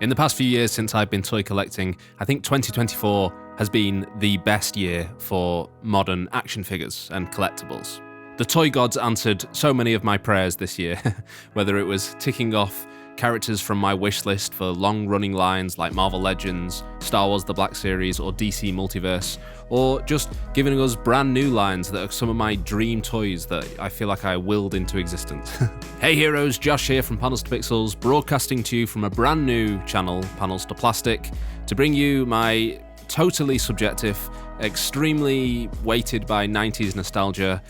In the past few years since I've been toy collecting, I think 2024 has been the best year for modern action figures and collectibles. The toy gods answered so many of my prayers this year, whether it was ticking off characters from my wish list for long-running lines like Marvel Legends, Star Wars The Black Series, or DC Multiverse, or just giving us brand new lines that are some of my dream toys that I feel like I willed into existence. Hey heroes, Josh here from Panels to Pixels, broadcasting to you from a brand new channel, Panels to Plastic, to bring you my totally subjective, extremely weighted by 90s nostalgia,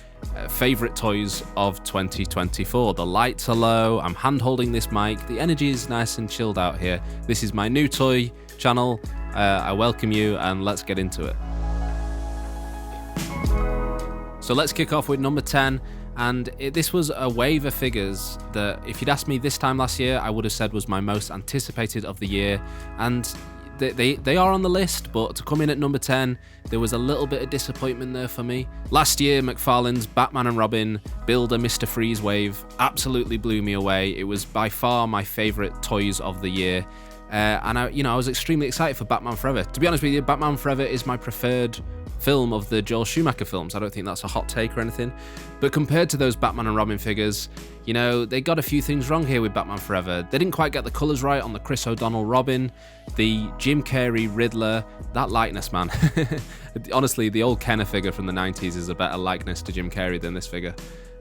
favourite toys of 2024. The lights are low, I'm hand holding this mic, the energy is nice and chilled out here. This is my new toy channel, I welcome you and let's get into it. So let's kick off with number 10, and this was a wave of figures that if you'd asked me this time last year I would have said was my most anticipated of the year, and they are on the list, but to come in at number 10, there was a little bit of disappointment there for me. Last year, McFarlane's Batman and Robin Build a Mr. Freeze wave absolutely blew me away. It was by far my favourite toys of the year. And I was extremely excited for Batman Forever. To be honest with you, Batman Forever is my preferred film of the Joel Schumacher films. I don't think that's a hot take or anything. But compared to those Batman and Robin figures, they got a few things wrong here with Batman Forever. They didn't quite get the colours right on the Chris O'Donnell Robin, the Jim Carrey Riddler, that likeness, man. Honestly, the old Kenner figure from the 90s is a better likeness to Jim Carrey than this figure.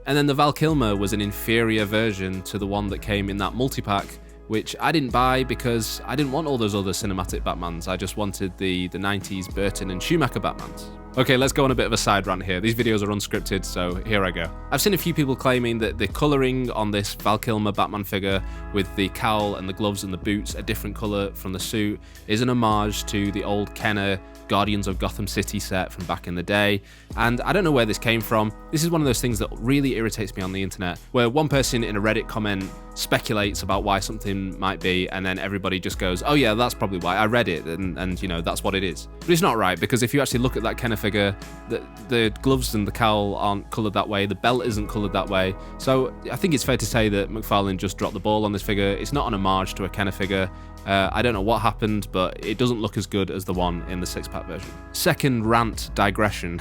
And then the Val Kilmer was an inferior version to the one that came in that multi-pack, which I didn't buy because I didn't want all those other cinematic Batmans. I just wanted the 90s Burton and Schumacher Batmans. Okay, let's go on a bit of a side rant here. These videos are unscripted, so here I go. I've seen a few people claiming that the colouring on this Val Kilmer Batman figure with the cowl and the gloves and the boots a different colour from the suit is an homage to the old Kenner Guardians of Gotham City set from back in the day, and I don't know where this came from. This is one of those things that really irritates me on the internet, where one person in a Reddit comment speculates about why something might be, and then everybody just goes, oh yeah, that's probably why, I read it, and that's what it is. But it's not right, because if you actually look at that Kenner figure, the gloves and the cowl aren't coloured that way, the belt isn't coloured that way, so I think it's fair to say that McFarlane just dropped the ball on this figure. It's not an homage to a Kenner figure. I don't know what happened, but it doesn't look as good as the one in the 6-pack version. Second rant digression.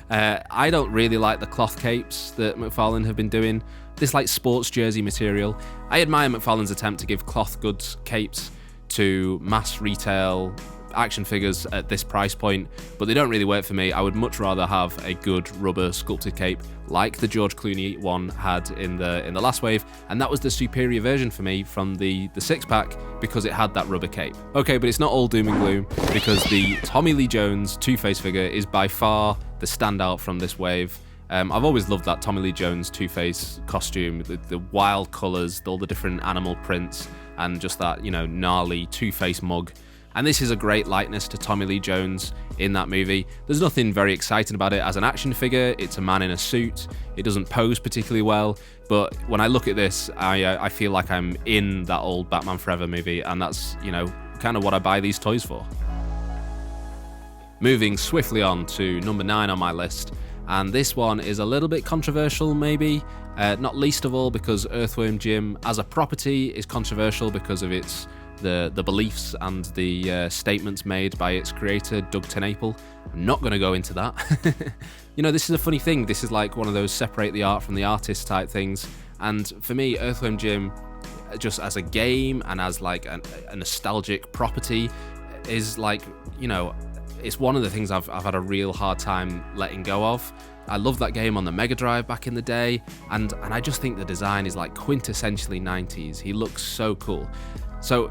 I don't really like the cloth capes that McFarlane have been doing. This like sports jersey material. I admire McFarlane's attempt to give cloth goods capes to mass retail action figures at this price point, but they don't really work for me. I would much rather have a good rubber sculpted cape like the George Clooney one had in the last wave, and that was the superior version for me from the 6-pack because it had that rubber cape. Okay, but it's not all doom and gloom, because the Tommy Lee Jones Two-Face figure is by far the standout from this wave. I've always loved that Tommy Lee Jones Two-Face costume, the wild colours, all the different animal prints, and just that, gnarly Two-Face mug. And this is a great likeness to Tommy Lee Jones in that movie. There's nothing very exciting about it as an action figure. It's a man in a suit. It doesn't pose particularly well. But when I look at this, I feel like I'm in that old Batman Forever movie. And that's, kind of what I buy these toys for. Moving swiftly on to number 9 on my list. And this one is a little bit controversial, maybe. Not least of all because Earthworm Jim as a property is controversial because of its the beliefs and the statements made by its creator, Doug TenNapel. I'm not going to go into that. This is a funny thing. This is like one of those separate the art from the artist type things. And for me, Earthworm Jim, just as a game and as like a nostalgic property, is like, it's one of the things I've had a real hard time letting go of. I love that game on the Mega Drive back in the day, and I just think the design is like quintessentially 90s. He looks so cool. So,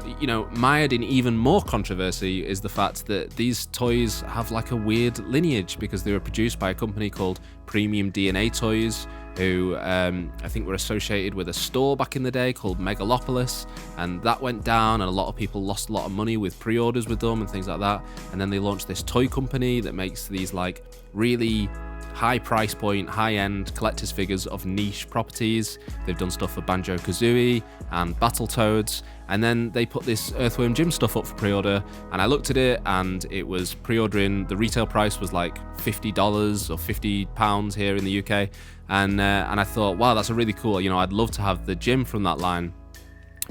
mired in even more controversy is the fact that these toys have like a weird lineage because they were produced by a company called Premium DNA Toys, who I think were associated with a store back in the day called Megalopolis, and that went down and a lot of people lost a lot of money with pre-orders with them and things like that. And then they launched this toy company that makes these like really high price point, high-end collector's figures of niche properties. They've done stuff for Banjo-Kazooie and Battletoads, and then they put this Earthworm Jim stuff up for pre-order, and I looked at it and it was pre-ordering, the retail price was like $50 or £50 here in the UK, and I thought, wow, that's a really cool, I'd love to have the Jim from that line.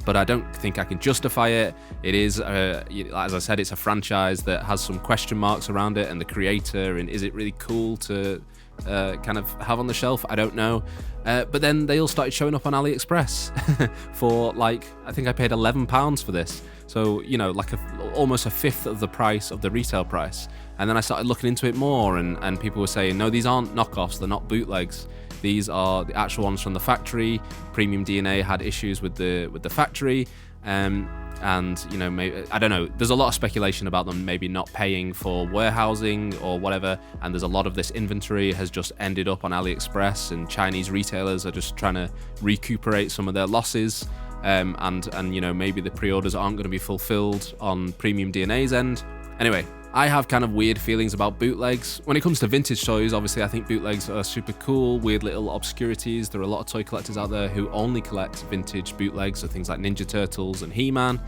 but I don't think I can justify it. It is, as I said, it's a franchise that has some question marks around it and the creator, and is it really cool to kind of have on the shelf? I don't know. But then they all started showing up on AliExpress for like, I think I paid £11 for this. So, you know, like almost a fifth of the price of the retail price. And then I started looking into it more, and people were saying, no, these aren't knockoffs, they're not bootlegs. These are the actual ones from the factory. Premium DNA had issues with the factory, and you know, maybe, I don't know. There's a lot of speculation about them maybe not paying for warehousing or whatever, and there's a lot of this inventory has just ended up on AliExpress, and Chinese retailers are just trying to recuperate some of their losses, and you know, maybe the pre-orders aren't going to be fulfilled on Premium DNA's end. Anyway, I have kind of weird feelings about bootlegs. When it comes to vintage toys, obviously I think bootlegs are super cool, weird little obscurities. There are a lot of toy collectors out there who only collect vintage bootlegs of things like Ninja Turtles and He-Man.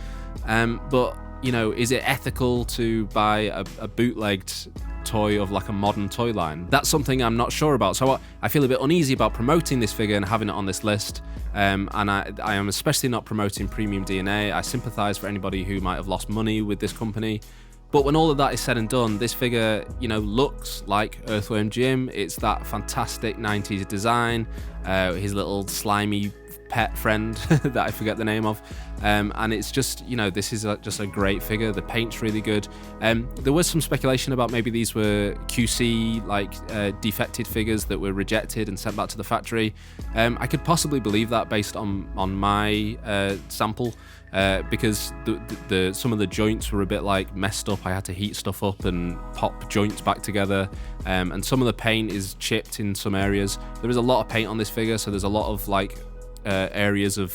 But, you know, is it ethical to buy a bootlegged toy of like a modern toy line? That's something I'm not sure about. So I feel a bit uneasy about promoting this figure and having it on this list. And I am especially not promoting Premium DNA. I sympathize for anybody who might have lost money with this company. But when all of that is said and done, this figure, you know, looks like Earthworm Jim. It's that fantastic 90s design, his little slimy pet friend that I forget the name of. And it's just, you know, this is just a great figure. The paint's really good. There was some speculation about maybe these were QC, like defected figures that were rejected and sent back to the factory. I could possibly believe that based on my sample. Because some of the joints were a bit like messed up. I had to heat stuff up and pop joints back together, and some of the paint is chipped in some areas. There is a lot of paint on this figure, so there's a lot of like areas of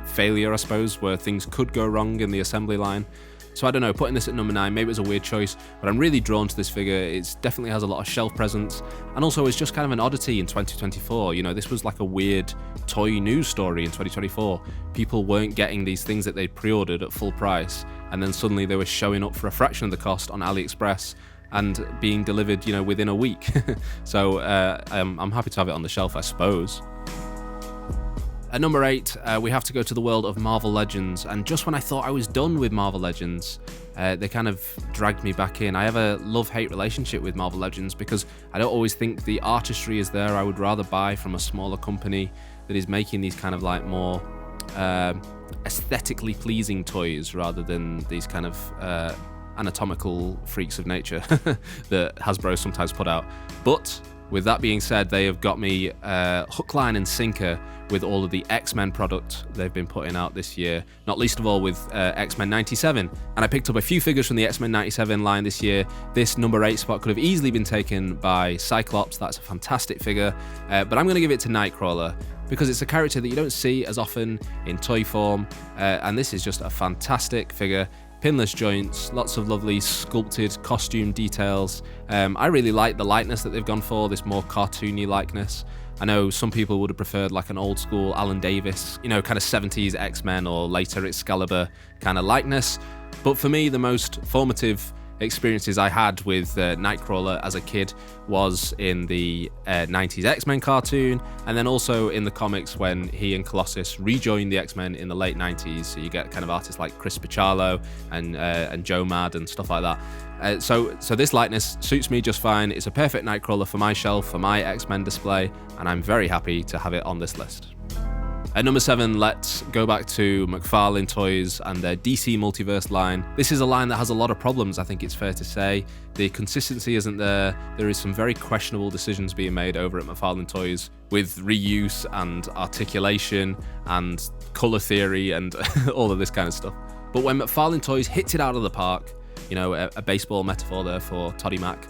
failure, I suppose, where things could go wrong in the assembly line. So I don't know, putting this at number 9, maybe it was a weird choice, but I'm really drawn to this figure. It definitely has a lot of shelf presence, and also it's just kind of an oddity in 2024. You know, this was like a weird toy news story in 2024. People weren't getting these things that they'd pre-ordered at full price, and then suddenly they were showing up for a fraction of the cost on AliExpress and being delivered, you know, within a week. So I'm happy to have it on the shelf, I suppose. At number 8, we have to go to the world of Marvel Legends, and just when I thought I was done with Marvel Legends, they kind of dragged me back in. I have a love-hate relationship with Marvel Legends because I don't always think the artistry is there. I would rather buy from a smaller company that is making these kind of like more aesthetically pleasing toys rather than these kind of anatomical freaks of nature that Hasbro sometimes put out. But with that being said, they have got me hook, line and sinker with all of the X-Men product they've been putting out this year, not least of all with X-Men 97. And I picked up a few figures from the X-Men 97 line this year. This number 8 spot could have easily been taken by Cyclops. That's a fantastic figure, but I'm going to give it to Nightcrawler because it's a character that you don't see as often in toy form, and this is just a fantastic figure. Pinless joints, lots of lovely sculpted costume details. I really like the likeness that they've gone for, this more cartoony likeness. I know some people would have preferred like an old school Alan Davis, you know, kind of 70s X-Men or later Excalibur kind of likeness. But for me, the most formative experiences I had with Nightcrawler as a kid was in the 90s X-Men cartoon, and then also in the comics when he and Colossus rejoined the X-Men in the late 90s. So you get kind of artists like Chris Picciardo and Joe Mad and stuff like that. So this likeness suits me just fine. It's a perfect Nightcrawler for my shelf, for my X-Men display, and I'm very happy to have it on this list. At number 7, let's go back to McFarlane Toys and their DC Multiverse line. This is a line that has a lot of problems, I think it's fair to say. The consistency isn't there. There is some very questionable decisions being made over at McFarlane Toys with reuse and articulation and color theory and all of this kind of stuff. But when McFarlane Toys hits it out of the park, you know, a baseball metaphor there for Toddy Mac,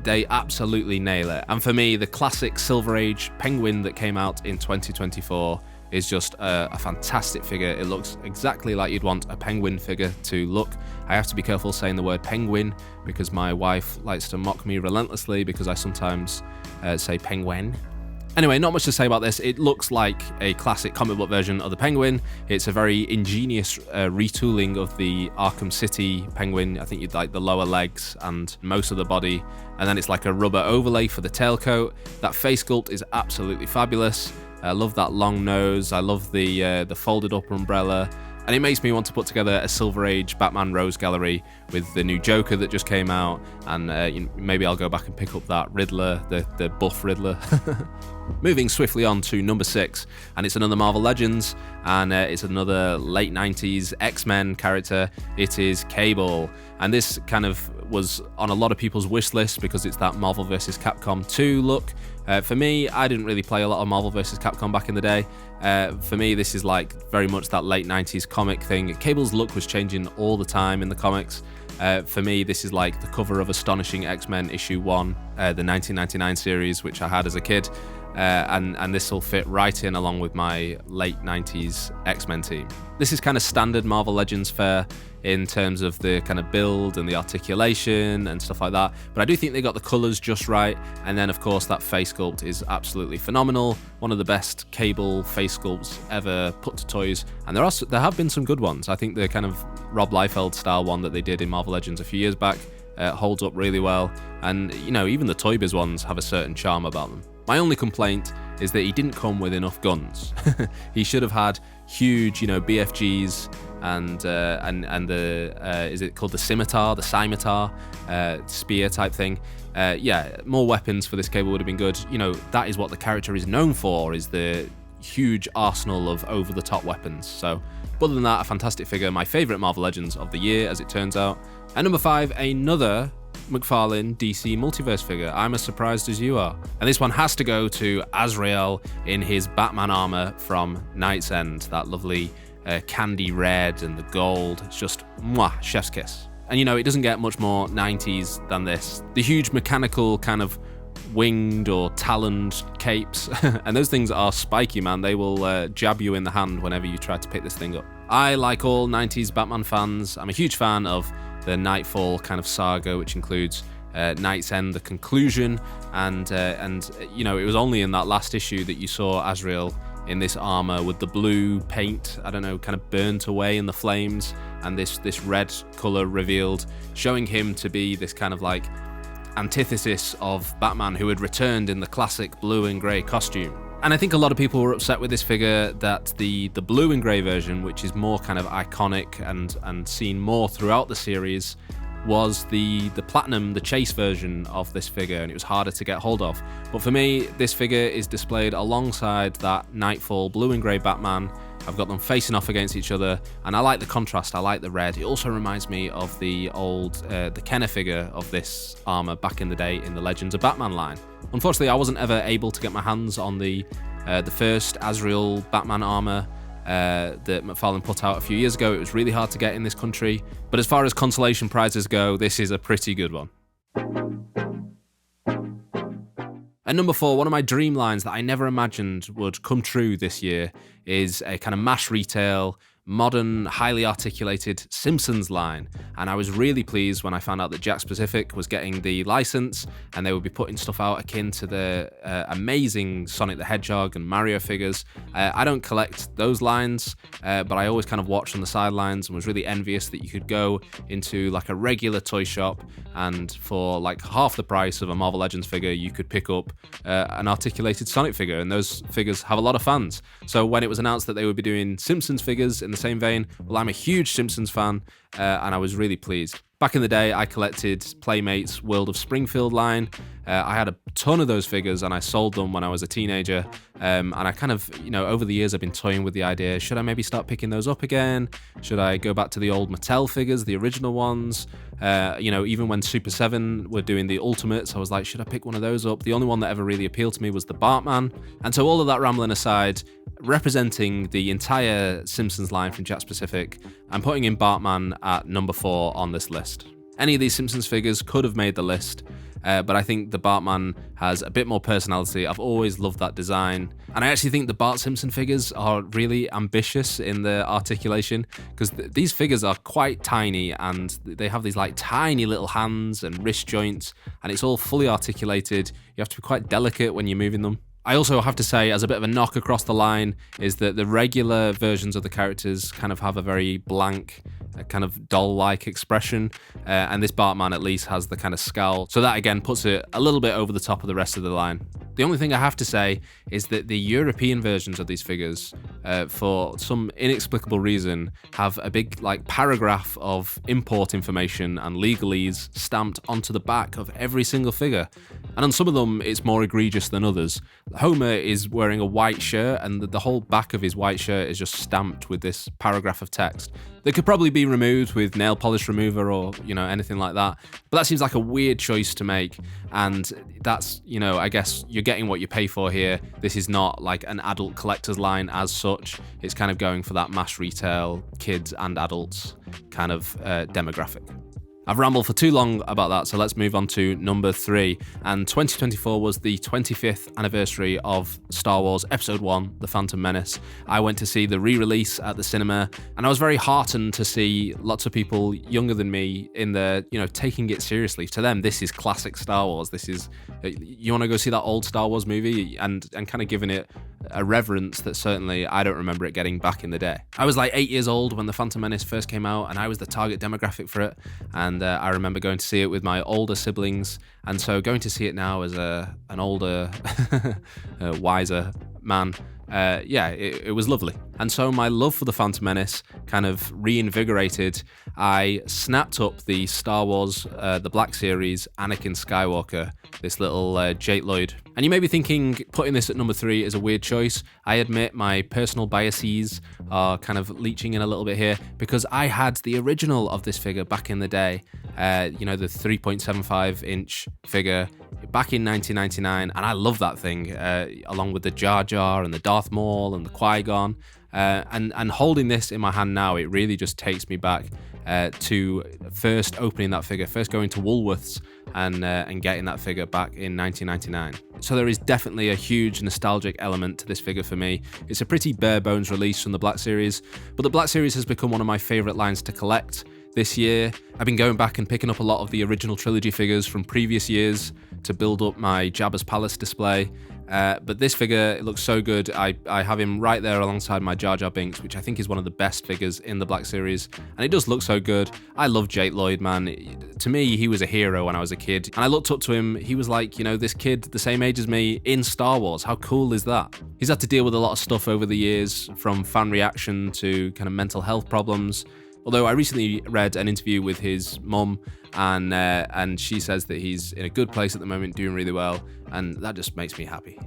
they absolutely nail it. And for me, the classic Silver Age Penguin that came out in 2024 is just a fantastic figure. It looks exactly like you'd want a penguin figure to look. I have to be careful saying the word penguin because my wife likes to mock me relentlessly because I sometimes say penguin. Anyway, not much to say about this. It looks like a classic comic book version of the Penguin. It's a very ingenious retooling of the Arkham City Penguin. I think you'd like the lower legs and most of the body. And then it's like a rubber overlay for the tailcoat. That face sculpt is absolutely fabulous. I love that long nose. I love the folded up umbrella. And it makes me want to put together a Silver Age Batman Rose Gallery with the new Joker that just came out, and maybe I'll go back and pick up that Riddler, the buff Riddler. Moving swiftly on to number 6, and it's another Marvel Legends, and it's another late 90s X-Men character. It is Cable, and this kind of was on a lot of people's wish list because it's that Marvel vs. Capcom 2 look. For me, I didn't really play a lot of Marvel vs. Capcom back in the day. For me, this is like very much that late 90s comic thing. Cable's look was changing all the time in the comics. For me, this is like the cover of Astonishing X-Men issue 1, the 1999 series, which I had as a kid. And this will fit right in along with my late 90s X-Men team. This is kind of standard Marvel Legends fare in terms of the kind of build and the articulation and stuff like that, but I do think they got the colours just right, and then of course that face sculpt is absolutely phenomenal. One of the best Cable face sculpts ever put to toys, and there have been some good ones. I think the kind of Rob Liefeld style one that they did in Marvel Legends a few years back holds up really well, and even the Toy Biz ones have a certain charm about them. My only complaint is that he didn't come with enough guns. He should have had huge, BFGs and the is it called the scimitar, spear type thing. More weapons for this Cable would have been good. That is what the character is known for, is the huge arsenal of over-the-top weapons. So, other than that, a fantastic figure. My favourite Marvel Legends of the year, as it turns out. And number 5, another McFarlane DC Multiverse figure. I'm as surprised as you are. And this one has to go to Azrael in his Batman armor from Night's End. That lovely candy red and the gold. It's just mwah, chef's kiss. And it doesn't get much more 90s than this. The huge mechanical kind of winged or taloned capes, and those things are spiky, man. They will jab you in the hand whenever you try to pick this thing up. I, like all 90s Batman fans, I'm a huge fan of the Nightfall kind of saga, which includes Night's End, the conclusion, and it was only in that last issue that you saw Azrael in this armor with the blue paint, kind of burnt away in the flames, and this red color revealed, showing him to be this kind of like antithesis of Batman, who had returned in the classic blue and grey costume. And I think a lot of people were upset with this figure that the blue and grey version, which is more kind of iconic and seen more throughout the series, was the platinum, the chase version of this figure, and it was harder to get hold of. But for me, this figure is displayed alongside that Nightfall blue and grey Batman. I've got them facing off against each other, and I like the contrast, I like the red. It also reminds me of the old, the Kenner figure of this armor back in the day in the Legends of Batman line. Unfortunately, I wasn't ever able to get my hands on the first Azrael Batman armor that McFarlane put out a few years ago. It was really hard to get in this country, but as far as consolation prizes go, this is a pretty good one. And number 4, one of my dream lines that I never imagined would come true this year is a kind of mass retail, modern, highly articulated Simpsons line. And I was really pleased when I found out that Jakks Pacific was getting the license and they would be putting stuff out akin to the amazing Sonic the Hedgehog and Mario figures. I don't collect those lines, but I always kind of watched on the sidelines and was really envious that you could go into like a regular toy shop and for like half the price of a Marvel Legends figure, you could pick up an articulated Sonic figure, and those figures have a lot of fans. So when it was announced that they would be doing Simpsons figures in the same vein, well, I'm a huge Simpsons fan, and I was really pleased. Back in the day, I collected Playmate's World of Springfield line. I had a ton of those figures and I sold them when I was a teenager. And I kind of, over the years, I've been toying with the idea, should I maybe start picking those up again? Should I go back to the old Mattel figures, the original ones? Even when Super 7 were doing the Ultimates, I was like, should I pick one of those up? The only one that ever really appealed to me was the Bartman. And so all of that rambling aside, representing the entire Simpsons line from Jakks Pacific, I'm putting in Bartman at number 4 on this list. Any of these Simpsons figures could have made the list, but I think the Bartman has a bit more personality. I've always loved that design, and I actually think the Bart Simpson figures are really ambitious in their articulation, because these figures are quite tiny and they have these like tiny little hands and wrist joints, and it's all fully articulated. You have to be quite delicate when you're moving them. I also have to say, as a bit of a knock across the line, is that the regular versions of the characters kind of have a very blank a kind of doll-like expression, and this Bartman at least has the kind of scowl. So that again puts it a little bit over the top of the rest of the line. The only thing I have to say is that the European versions of these figures, for some inexplicable reason, have a big like paragraph of import information and legalese stamped onto the back of every single figure. And on some of them, it's more egregious than others. Homer is wearing a white shirt, and the whole back of his white shirt is just stamped with this paragraph of text that could probably be removed with nail polish remover or, you know, anything like that. But that seems like a weird choice to make. And that's, you know, I guess you're getting what you pay for here. This is not like an adult collector's line as such. It's kind of going for that mass retail, kids and adults kind of demographic. I've rambled for too long about that, so let's move on to number 3. And 2024 was the 25th anniversary of Star Wars Episode 1, The Phantom Menace. I went to see the re-release at the cinema, and I was very heartened to see lots of people younger than me in there, you know, taking it seriously. To them, this is classic Star Wars. This is, you want to go see that old Star Wars movie, and kind of giving it a reverence that certainly I don't remember it getting back in the day. I was like 8 years old when The Phantom Menace first came out, and I was the target demographic for it. And I remember going to see it with my older siblings, and so going to see it now as an older, wiser man, it was lovely. And so my love for The Phantom Menace kind of reinvigorated. I snapped up the Star Wars, the Black Series, Anakin Skywalker, this little Jake Lloyd. And you may be thinking putting this at number 3 is a weird choice. I admit my personal biases are kind of leaching in a little bit here, because I had the original of this figure back in the day, you know, the 3.75 inch figure back in 1999, and I love that thing, along with the Jar Jar and the Darth Maul and the Qui-Gon. And holding this in my hand now, it really just takes me back to first opening that figure, first going to Woolworths and getting that figure back in 1999. So there is definitely a huge nostalgic element to this figure for me. It's a pretty bare bones release from the Black Series, but the Black Series has become one of my favourite lines to collect this year. I've been going back and picking up a lot of the original trilogy figures from previous years to build up my Jabba's Palace display. But this figure, it looks so good. I have him right there alongside my Jar Jar Binks, which I think is one of the best figures in the Black Series, and it does look so good. I love Jake Lloyd, man. To me, he was a hero when I was a kid, and I looked up to him. He was like, you know, this kid the same age as me in Star Wars. How cool is that? He's had to deal with a lot of stuff over the years, from fan reaction to kind of mental health problems. Although I recently read an interview with his mum, and she says that he's in a good place at the moment, doing really well, and that just makes me happy.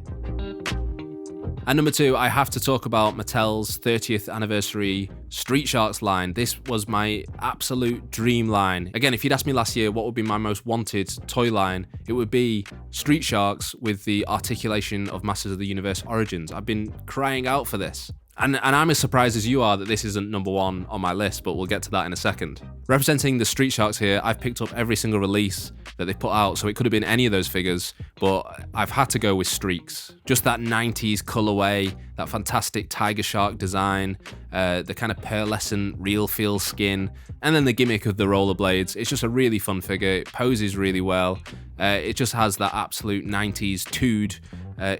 And number 2, I have to talk about Mattel's 30th anniversary Street Sharks line. This was my absolute dream line. Again, if you'd asked me last year what would be my most wanted toy line, it would be Street Sharks with the articulation of Masters of the Universe Origins. I've been crying out for this. And I'm as surprised as you are that this isn't number 1 on my list, but we'll get to that in a second. Representing the Street Sharks here, I've picked up every single release that they've put out, so it could have been any of those figures, but I've had to go with Streex. Just that 90s colorway, that fantastic tiger shark design, the kind of pearlescent real feel skin, and then the gimmick of the rollerblades. It's just a really fun figure. It poses really well. It just has that absolute 90s tood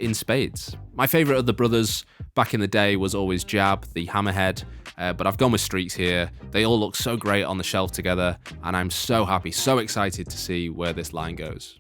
in spades. My favorite of the brothers back in the day was always Jab, the hammerhead, but I've gone with Streex here. They all look so great on the shelf together, and I'm so happy, so excited to see where this line goes.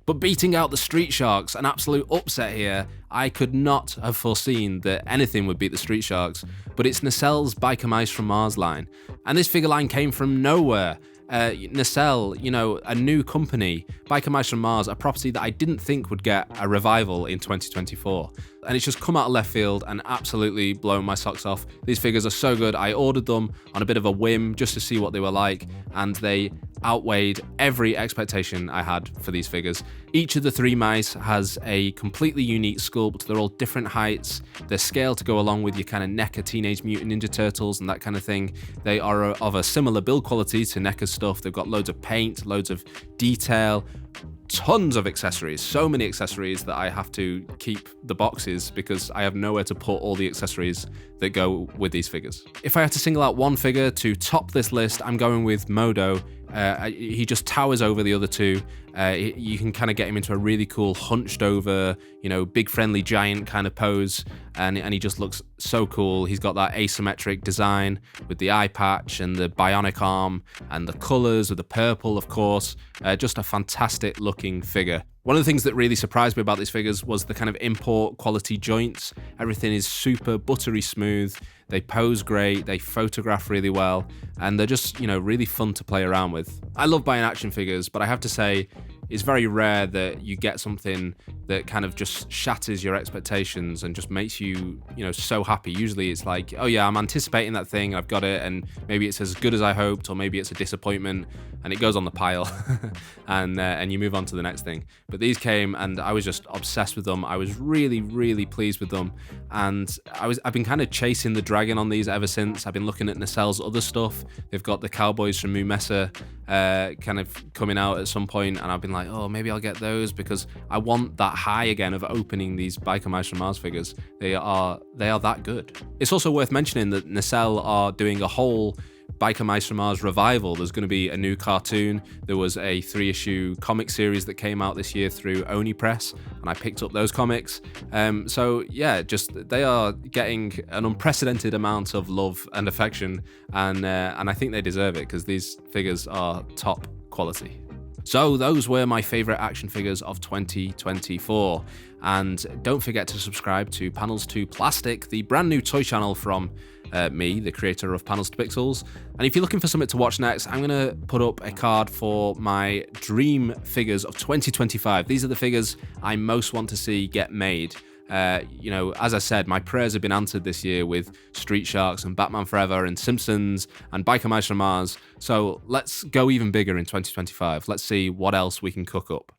But beating out the Street Sharks, an absolute upset here. I could not have foreseen that anything would beat the Street Sharks, but it's Nacelle's Biker Mice from Mars line. And this figure line came from nowhere. Nacelle, you know, a new company, Biker Mice from Mars, a property that I didn't think would get a revival in 2024. And it's just come out of left field and absolutely blown my socks off. These figures are so good. I ordered them on a bit of a whim just to see what they were like, and they outweighed every expectation I had for these figures. Each of the 3 mice has a completely unique sculpt. They're all different heights. They're scaled to go along with your kind of NECA Teenage Mutant Ninja Turtles and that kind of thing. They are of a similar build quality to NECA's stuff. They've got loads of paint, loads of detail, tons of accessories, so many accessories that I have to keep the boxes because I have nowhere to put all the accessories that go with these figures. If I had to single out one figure to top this list, I'm going with Modo. He just towers over the other two. You can kind of get him into a really cool hunched over, big friendly giant kind of pose, and he just looks so cool. He's got that asymmetric design with the eye patch and the bionic arm and the colors with the purple, of course. Just a fantastic looking figure. One of the things that really surprised me about these figures was the kind of import quality joints. Everything is super buttery smooth. They pose great, they photograph really well, and they're just, really fun to play around with. I love buying action figures, but I have to say, it's very rare that you get something that kind of just shatters your expectations and just makes you, so happy. Usually it's like, oh yeah, I'm anticipating that thing, I've got it, and maybe it's as good as I hoped, or maybe it's a disappointment, and it goes on the pile, and you move on to the next thing. But these came, and I was just obsessed with them. I was really, really pleased with them, and I've been kind of chasing the dragon on these ever since. I've been looking at Nacel's other stuff. They've got the cowboys from Mumessa kind of coming out at some point, and I've been like, oh, maybe I'll get those because I want that high again of opening these Biker Mice from Mars figures. They are that good. It's also worth mentioning that Nacelle are doing a whole Biker Mice from Mars revival. There's going to be a new cartoon. There was a 3-issue comic series that came out this year through Oni Press, and I picked up those comics. So yeah, just they are getting an unprecedented amount of love and affection, and I think they deserve it because these figures are top quality. So those were my favourite action figures of 2024. And don't forget to subscribe to Panels to Plastic, the brand new toy channel from me, the creator of Panels to Pixels. And if you're looking for something to watch next, I'm going to put up a card for my dream figures of 2025. These are the figures I most want to see get made. As I said, my prayers have been answered this year with Street Sharks and Batman Forever and Simpsons and Biker Mice from Mars. So let's go even bigger in 2025. Let's see what else we can cook up.